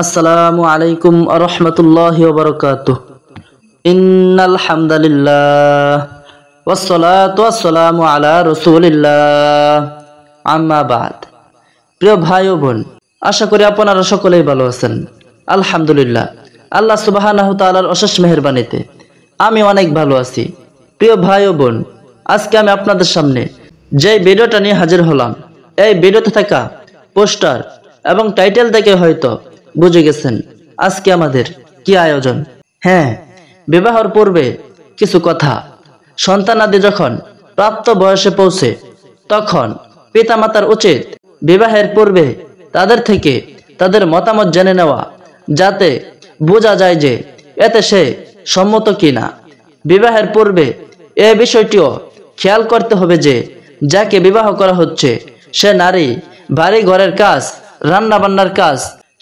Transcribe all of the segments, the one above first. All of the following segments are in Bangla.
আসসালামু আলাইকুম ওয়া রাহমাতুল্লাহি ওয়া বারাকাতুহু। ইন্নাল হামদালিল্লাহ ওয়াসসালাতু ওয়াসসালামু আলা রাসূলিল্লাহ, আম্মা বাদ। প্রিয় ভাই ও বোন, আশা করি আপনারা সকলেই ভালো আছেন। আলহামদুলিল্লাহ, আল্লাহ সুবহানাহু ওয়া তাআলার অশেষ মেহেরবানিতে আমি অনেক ভালো আছি। প্রিয় ভাই ও বোন, আজকে আমি আপনাদের সামনে যে ভিডিওটা নিয়ে হাজির হলাম, এই ভিডিওতে থাকা পোস্টার এবং টাইটেল দেখে হয়তো বুঝে গেছেন আজকে আমাদের কি আয়োজন। হ্যাঁ, বিবাহের পূর্বে কিছু কথা। সন্তানাদি যখন প্রাপ্ত বয়সে পৌঁছে তখন পিতামাতার উচিত বিবাহের পূর্বে তাদের থেকে তাদের মতামত জেনে নেওয়া, যাতে বোঝা যায় যে এতে সে সম্মত কিনা। বিবাহের পূর্বে এ বিষয়টিও খেয়াল করতে হবে যে যাকে বিবাহ করা হচ্ছে সে নারী বাড়ি ঘরের কাজ, রান্না বান্নার কাজ,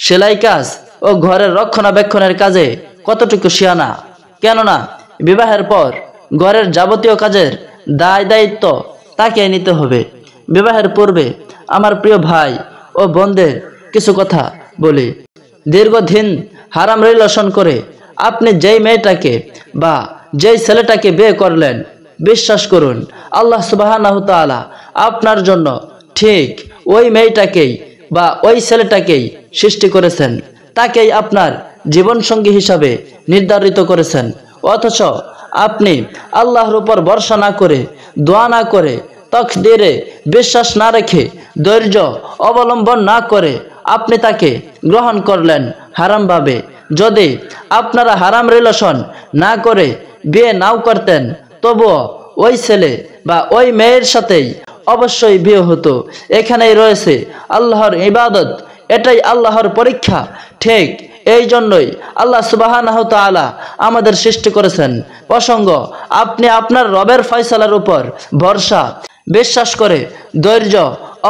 সেলাই কাজ ও ঘরের রক্ষণাবেক্ষণের কাজে কতটুকু শিয়ানা। কেননা বিবাহের পর ঘরের যাবতীয় কাজের দায় দায়িত্ব তাকে নিতে হবে। বিবাহের পূর্বে আমার প্রিয় ভাই ও বোনদের কিছু কথা বলি। দীর্ঘদিন হারাম রিলেশন করে আপনি যেই মেয়েটাকে বা যেই ছেলেটাকে বিয়ে করলেন, বিশ্বাস করুন আল্লাহ সুবহানাহু ওয়া তাআলা আপনার জন্য ঠিক ওই মেয়েটাকেই বা ওই ছেলেটাকেই সৃষ্টি করেছেন, তাকেই আপনার জীবনসঙ্গী হিসাবে নির্ধারিত করেছেন। অথচ আপনি আল্লাহর উপর ভরসা না করে, দোয়া না করে, তাকদীরে বিশ্বাস না রেখে, ধৈর্য অবলম্বন না করে আপনি তাকে গ্রহণ করলেন হারামভাবে। যদি আপনারা হারাম রিলেশন না করে বিয়ে নাও করতেন, তবুও ওই ছেলে বা ওই মেয়ের সাথেই অবশ্যই বিয়ে হতো। এখানেই রয়েছে আল্লাহর ইবাদত, এটাই আল্লাহর পরীক্ষা। ঠিক এই জন্যই আল্লাহ সুবহানাহু ওয়া তাআলা আমাদের সৃষ্টি করেছেন। প্রসঙ্গ, আপনি আপনার রবের ফয়সালার উপর ভরসা বিশ্বাস করে ধৈর্য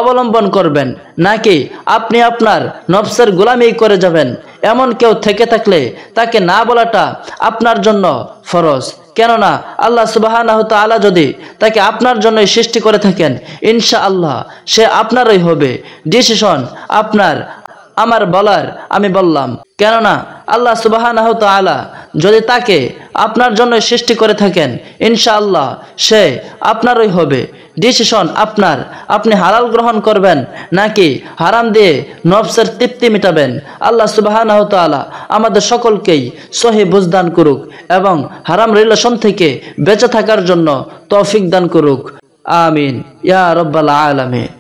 অবলম্বন করবেন, নাকি আপনি আপনার নফসের গোলামি করে যাবেন। এমন কেউ থেকে থাকলে তাকে না বলাটা আপনার জন্য ফরজ। কেননা আল্লাহ সুবহানাহু ওয়া তাআলা যদি তাকে আপনার জন্যই সৃষ্টি করে থাকেন, ইনশাআল্লাহ সে আপনারই হবে। ডিসিশন আপনার, আমার বলার আমি বললাম। কেননা আল্লাহ সুবহানাহু ওয়া তাআলা যদি তাকে আপনার জন্য সৃষ্টি করে থাকেন, ইনশাআল্লাহ সে আপনারই হবে। ডিসিশন আপনার, আপনি হালাল গ্রহণ করবেন নাকি হারাম দিয়ে নফসের তৃপ্তি মিটাবেন। আল্লাহ সুবহানাহু ওয়া তাআলা আমাদের সকলকেই সহি বুঝদান করুক এবং হারাম রিলেশন থেকে বেঁচে থাকার জন্য তৌফিক দান করুক। আমিন ইয়া রাব্বাল আলামিন।